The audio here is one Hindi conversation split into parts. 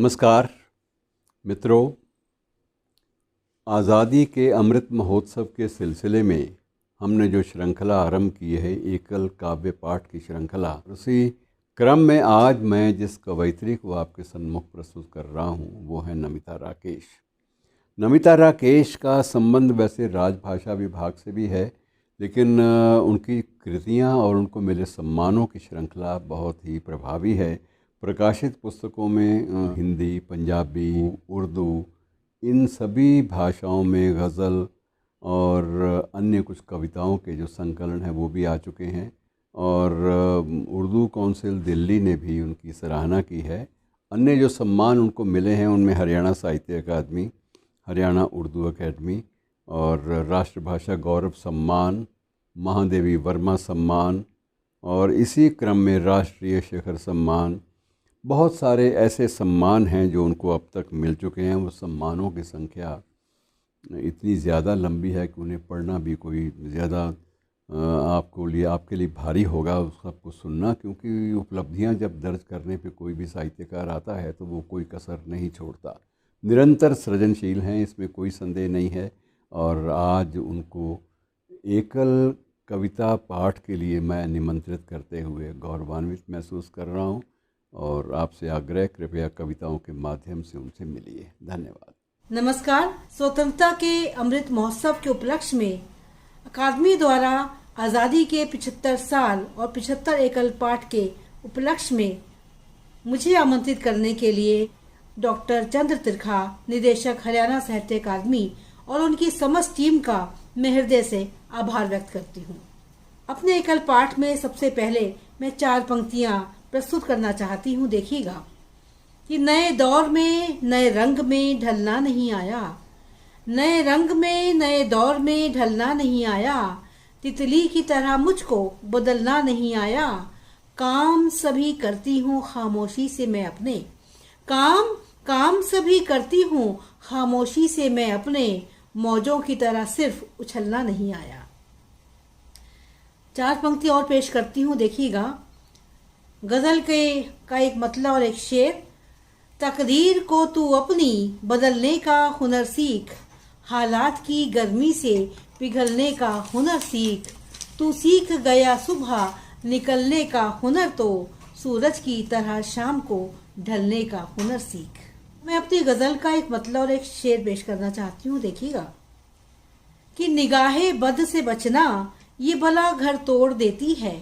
नमस्कार मित्रों, आज़ादी के अमृत महोत्सव के सिलसिले में हमने जो श्रृंखला आरंभ की है, एकल काव्य पाठ की श्रृंखला, उसी क्रम में आज मैं जिस कवयित्री को आपके सम्मुख प्रस्तुत कर रहा हूँ वो है नमिता राकेश। नमिता राकेश का संबंध वैसे राजभाषा विभाग से भी है, लेकिन उनकी कृतियाँ और उनको मिले सम्मानों की श्रृंखला बहुत ही प्रभावी है। प्रकाशित पुस्तकों में हिंदी, पंजाबी, उर्दू, इन सभी भाषाओं में गज़ल और अन्य कुछ कविताओं के जो संकलन हैं वो भी आ चुके हैं और उर्दू काउंसिल दिल्ली ने भी उनकी सराहना की है। अन्य जो सम्मान उनको मिले हैं उनमें हरियाणा साहित्य अकादमी, हरियाणा उर्दू अकेडमी और राष्ट्रभाषा गौरव सम्मान, महादेवी वर्मा सम्मान और इसी क्रम में राष्ट्रीय शिखर सम्मान, बहुत सारे ऐसे सम्मान हैं जो उनको अब तक मिल चुके हैं। वो सम्मानों की संख्या इतनी ज़्यादा लंबी है कि उन्हें पढ़ना भी कोई ज़्यादा आपके लिए भारी होगा उस सबको सुनना, क्योंकि उपलब्धियां जब दर्ज करने पे कोई भी साहित्यकार आता है तो वो कोई कसर नहीं छोड़ता। निरंतर सृजनशील हैं, इसमें कोई संदेह नहीं है। और आज उनको एकल कविता पाठ के लिए मैं निमंत्रित करते हुए गौरवान्वित महसूस कर रहा हूँ और आपसे आग्रह, कृपया कविताओं के माध्यम से उनसे मिलिए। धन्यवाद। नमस्कार। स्वतंत्रता के अमृत महोत्सव के उपलक्ष्य में अकादमी द्वारा आज़ादी के 75 साल और 75 एकल पाठ के उपलक्ष्य में मुझे आमंत्रित करने के लिए डॉक्टर चंद्र त्रिखा, निदेशक हरियाणा साहित्य अकादमी और उनकी समस्त टीम का मैं हृदय से आभार व्यक्त करती हूँ। अपने एकल पाठ में सबसे पहले मैं 4 पंक्तियाँ प्रस्तुत करना चाहती हूँ। देखिएगा कि नए दौर में नए रंग में ढलना नहीं आया, नए रंग में नए दौर में ढलना नहीं आया, तितली की तरह मुझको बदलना नहीं आया, काम सभी करती हूँ खामोशी से मैं अपने, काम सभी करती हूँ खामोशी से मैं अपने, मौजों की तरह सिर्फ उछलना नहीं आया। 4 पंक्ति और पेश करती हूँ। देखिएगा गजल का एक मतलब और एक शेर। तकदीर को तू अपनी बदलने का हुनर सीख, हालात की गर्मी से पिघलने का हुनर सीख, तू सीख गया सुबह निकलने का हुनर तो सूरज की तरह शाम को ढलने का हुनर सीख। मैं अपनी गजल का एक मतलब और एक शेर पेश करना चाहती हूँ। देखिएगा कि निगाहे बद से बचना ये भला घर तोड़ देती है,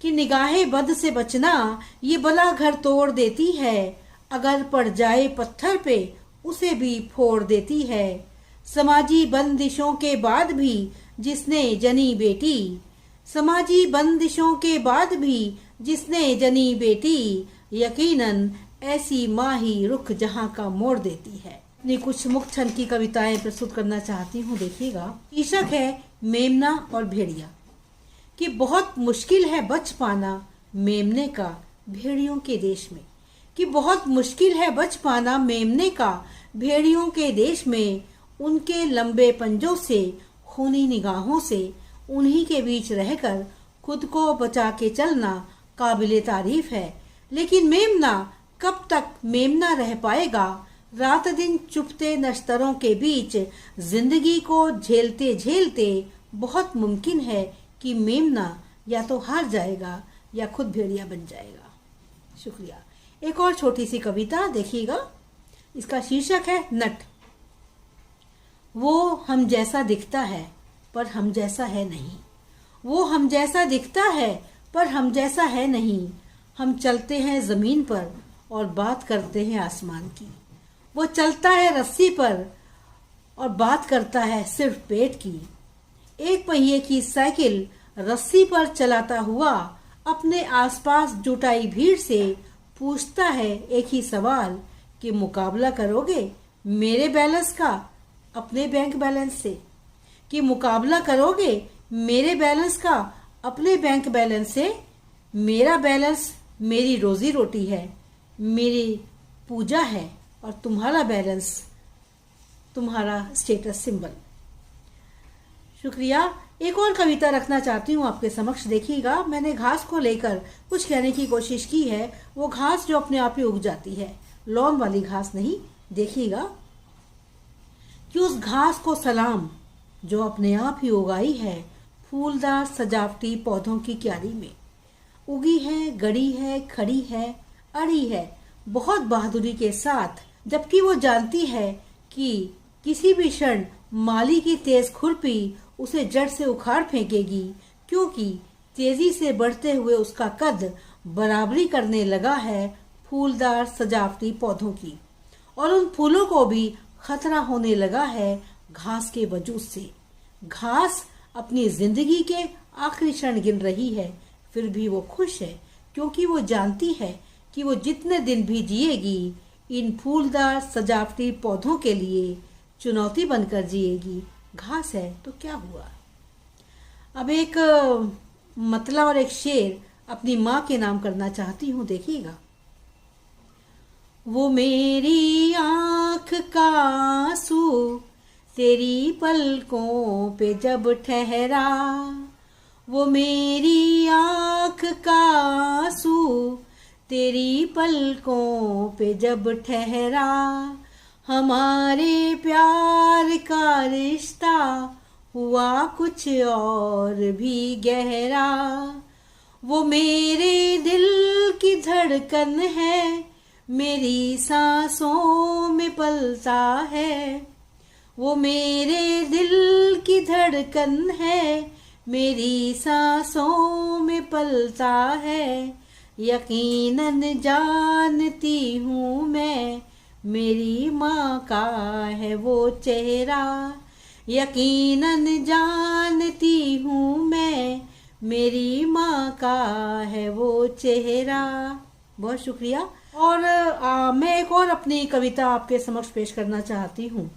कि निगाहे बद से बचना ये भला घर तोड़ देती है, अगर पड़ जाए पत्थर पे उसे भी फोड़ देती है, समाजी बंदिशों के बाद भी जिसने जनी बेटी, समाजी बंदिशों के बाद भी जिसने जनी बेटी, यकीनन ऐसी माँ ही रुख जहाँ का मोड़ देती है। अपनी कुछ मुक्त छंद की कविताएं प्रस्तुत करना चाहती हूँ। देखिएगा शीर्षक है मेमना और भेड़िया। कि बहुत मुश्किल है बच पाना मेमने का भेड़ियों के देश में, कि बहुत मुश्किल है बच पाना मेमने का भेड़ियों के देश में, उनके लंबे पंजों से खूनी निगाहों से उन्हीं के बीच रहकर खुद को बचा के चलना काबिले तारीफ है। लेकिन मेमना कब तक मेमना रह पाएगा, रात दिन चुपते नश्तरों के बीच जिंदगी को झेलते झेलते बहुत मुमकिन है कि मेमना या तो हार जाएगा या खुद भेड़िया बन जाएगा। शुक्रिया। एक और छोटी सी कविता देखिएगा, इसका शीर्षक है नट। वो हम जैसा दिखता है पर हम जैसा है नहीं, वो हम जैसा दिखता है पर हम जैसा है नहीं, हम चलते हैं जमीन पर और बात करते हैं आसमान की, वो चलता है रस्सी पर और बात करता है सिर्फ पेट की, एक पहिए की साइकिल रस्सी पर चलाता हुआ अपने आसपास जुटाई भीड़ से पूछता है एक ही सवाल कि मुकाबला करोगे मेरे बैलेंस का अपने बैंक बैलेंस से, कि मुकाबला करोगे मेरे बैलेंस का अपने बैंक बैलेंस से, मेरा बैलेंस मेरी रोजी रोटी है, मेरी पूजा है और तुम्हारा बैलेंस तुम्हारा स्टेटस सिंबल। शुक्रिया। एक और कविता रखना चाहती हूँ आपके समक्ष। देखिएगा मैंने घास को लेकर कुछ कहने की कोशिश की है। वो घास जो अपने आप ही उग जाती है, लॉन वाली घास नहीं। देखिएगा कि उस घास को सलाम जो अपने आप ही उगाई है फूलदार सजावटी पौधों की क्यारी में। उगी है, गड़ी है, खड़ी है, अड़ी है बहुत बहादुरी के साथ, जबकि वो जानती है कि किसी भी क्षण माली की तेज खुरपी उसे जड़ से उखाड़ फेंकेगी, क्योंकि तेजी से बढ़ते हुए उसका कद बराबरी करने लगा है फूलदार सजावटी पौधों की, और उन फूलों को भी खतरा होने लगा है घास के वजूद से। घास अपनी जिंदगी के आखिरी क्षण गिन रही है, फिर भी वो खुश है, क्योंकि वो जानती है कि वो जितने दिन भी जिएगी इन फूलदार सजावटी पौधों के लिए चुनौती बनकर जिएगी। घास है तो क्या हुआ। अब एक मतला और एक शेर अपनी माँ के नाम करना चाहती हूँ। देखिएगा। वो मेरी आँख का आंसू तेरी पलकों पे जब ठहरा, वो मेरी आँख का आंसू तेरी पलकों पे जब ठहरा, हमारे प्यार का रिश्ता हुआ कुछ और भी गहरा। वो मेरे दिल की धड़कन है, मेरी सांसों में पलता है। वो मेरे दिल की धड़कन है, मेरी सांसों में पलता है। यकीनन जानती हूँ मैं मेरी माँ का है वो चेहरा, यकीनन जानती हूँ मैं मेरी माँ का है वो चेहरा। बहुत शुक्रिया। और मैं एक और अपनी कविता आपके समक्ष पेश करना चाहती हूँ।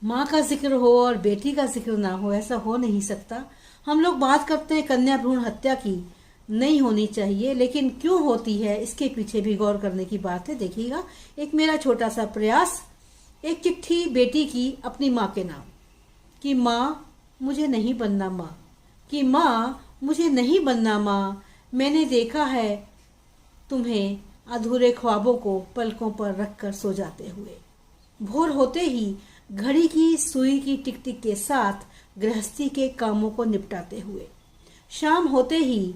माँ का जिक्र हो और बेटी का जिक्र ना हो, ऐसा हो नहीं सकता। हम लोग बात करते हैं कन्या भ्रूण हत्या की, नहीं होनी चाहिए, लेकिन क्यों होती है इसके पीछे भी गौर करने की बात है। देखिएगा, एक मेरा छोटा सा प्रयास। एक चिट्ठी बेटी की अपनी माँ के नाम, कि माँ मुझे नहीं बनना माँ, कि माँ मुझे नहीं बनना माँ, मैंने देखा है तुम्हें अधूरे ख्वाबों को पलकों पर रखकर सो जाते हुए। भोर होते ही घड़ी की सुई की टिक टिक के साथ गृहस्थी के कामों को निपटाते हुए, शाम होते ही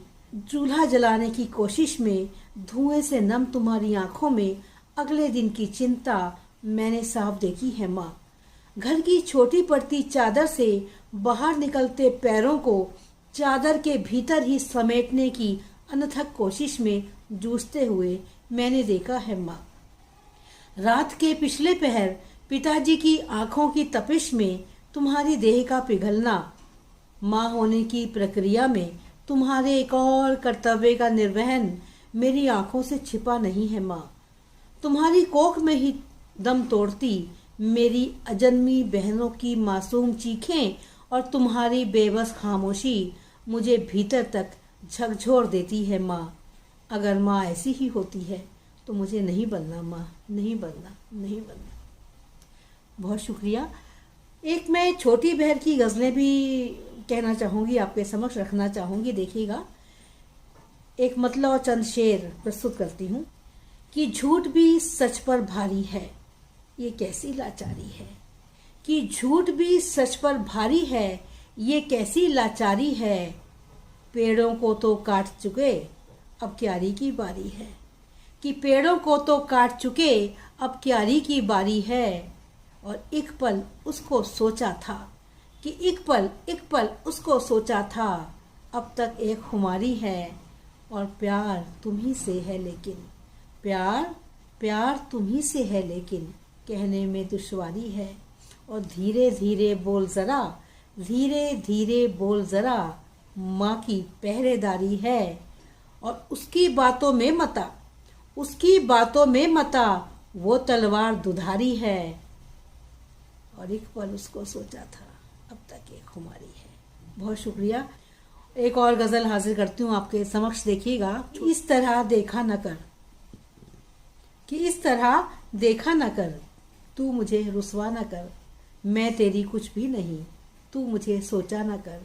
चूल्हा जलाने की कोशिश में धुएं से नम तुम्हारी आंखों में अगले दिन की चिंता मैंने साफ देखी है माँ। घर की छोटी पड़ती चादर से बाहर निकलते पैरों को चादर के भीतर ही समेटने की अनथक कोशिश में जूझते हुए मैंने देखा है माँ। रात के पिछले पहर पिताजी की आंखों की तपिश में तुम्हारी देह का पिघलना, माँ होने की प्रक्रिया में तुम्हारे एक और कर्तव्य का निर्वहन मेरी आंखों से छिपा नहीं है माँ। तुम्हारी कोख में ही दम तोड़ती मेरी अजन्मी बहनों की मासूम चीखें और तुम्हारी बेबस खामोशी मुझे भीतर तक झकझोर देती है माँ। अगर माँ ऐसी ही होती है तो मुझे नहीं बनना माँ, नहीं बनना, नहीं बनना। बहुत शुक्रिया। एक मैं छोटी बहर की गज़लें भी कहना चाहूँगी, आपके समक्ष रखना चाहूँगी। देखिएगा, एक मतला और चंद शेर प्रस्तुत करती हूँ। कि झूठ भी सच पर भारी है, ये कैसी लाचारी है। कि झूठ भी सच पर भारी है, ये कैसी लाचारी है। पेड़ों को तो काट चुके, अब क्यारी की बारी है। कि पेड़ों को तो काट चुके, अब क्यारी की बारी है। और एक पल उसको सोचा था, कि एक पल उसको सोचा था, अब तक एक खुमारी है। और प्यार तुम ही से है लेकिन, प्यार तुम ही से है लेकिन, कहने में दुश्वारी है। और धीरे धीरे बोल ज़रा, धीरे धीरे बोल ज़रा, माँ की पहरेदारी है। और उसकी बातों में मता, उसकी बातों में मता, वो तलवार दुधारी है। और एक पल उसको सोचा था, अब तक एक खुमारी है। बहुत शुक्रिया। एक और गज़ल हाजिर करती हूँ आपके समक्ष। देखिएगा। इस तरह देखा न कर, कि इस तरह देखा न कर, तू मुझे रुसवा न कर, मैं तेरी कुछ भी नहीं, तू मुझे सोचा न कर।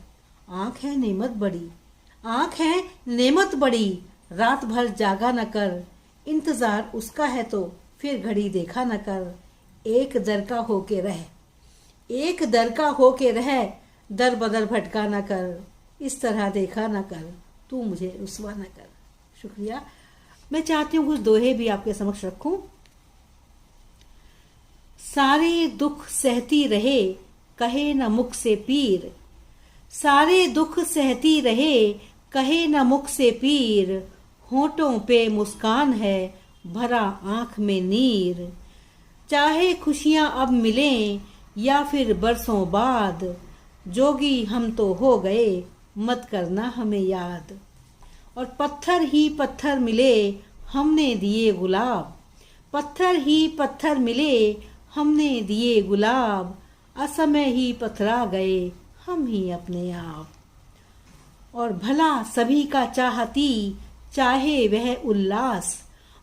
आँख है नेमत बड़ी, आँख है नेमत बड़ी, रात भर जागा न कर, इंतजार उसका है तो फिर घड़ी देखा न कर। एक दर का होके रह, एक दर का होके रह, दर बदर भटका न कर। इस तरह देखा न कर, तू मुझे रुसवा न कर। शुक्रिया। मैं चाहती हूँ कुछ दोहे भी आपके समक्ष रखूं। सारे दुख सहती रहे, कहे न मुख से पीर। सारे दुख सहती रहे, कहे न मुख से पीर। होठों पे मुस्कान है, भरा आंख में नीर। चाहे खुशियां अब मिलें या फिर बरसों बाद, जोगी हम तो हो गए, मत करना हमें याद। और पत्थर ही पत्थर मिले, हमने दिए गुलाब। पत्थर ही पत्थर मिले, हमने दिए गुलाब। असमय ही पथरा गए, हम ही अपने आप। और भला सभी का चाहती, चाहे वह उल्लास।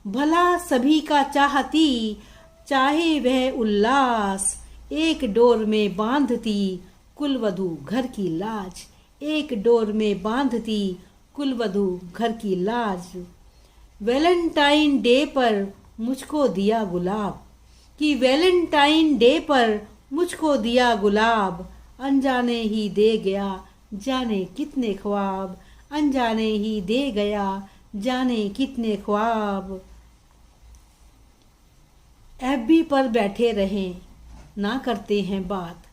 भला सभी का चाहती, चाहे वह उल्लास। एक डोर में बांधती, कुलवधू घर की लाज। एक डोर में बांधती, कुलवधू घर की लाज। वैलेंटाइन डे पर मुझको दिया गुलाब, कि वैलेंटाइन डे पर मुझको दिया गुलाब। अनजाने ही दे गया, जाने कितने ख्वाब। अनजाने ही दे गया, जाने कितने ख्वाब। एफबी पर बैठे रहें, ना करते हैं बात।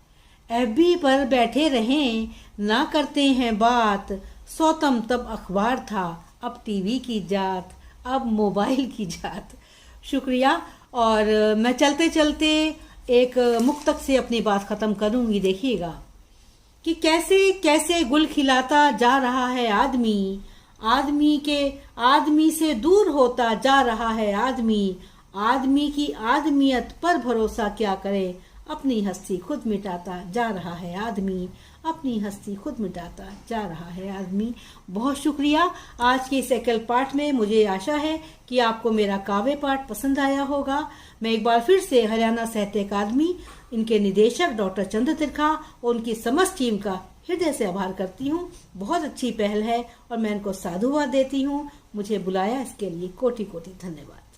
एफबी पर बैठे रहें, ना करते हैं बात। सौतम तब अखबार था, अब टीवी की जात, अब मोबाइल की जात। शुक्रिया। और मैं चलते चलते एक मुक्तक से अपनी बात ख़त्म करूंगी। देखिएगा कि कैसे कैसे गुल खिलाता जा रहा है आदमी। आदमी से दूर होता जा रहा है आदमी। आदमी की आदमियत पर भरोसा क्या करे, अपनी हस्ती खुद मिटाता जा रहा है आदमी। अपनी हस्ती खुद मिटाता जा रहा है आदमी। बहुत शुक्रिया। आज के इस एकल पाठ में मुझे आशा है कि आपको मेरा काव्य पाठ पसंद आया होगा। मैं एक बार फिर से हरियाणा साहित्य अकादमी, इनके निदेशक डॉक्टर चंद्र त्रिखा और उनकी समस्त टीम का हृदय से आभार करती हूँ। बहुत अच्छी पहल है और मैं इनको साधुवाद देती हूँ। मुझे बुलाया इसके लिए कोटि कोटि धन्यवाद।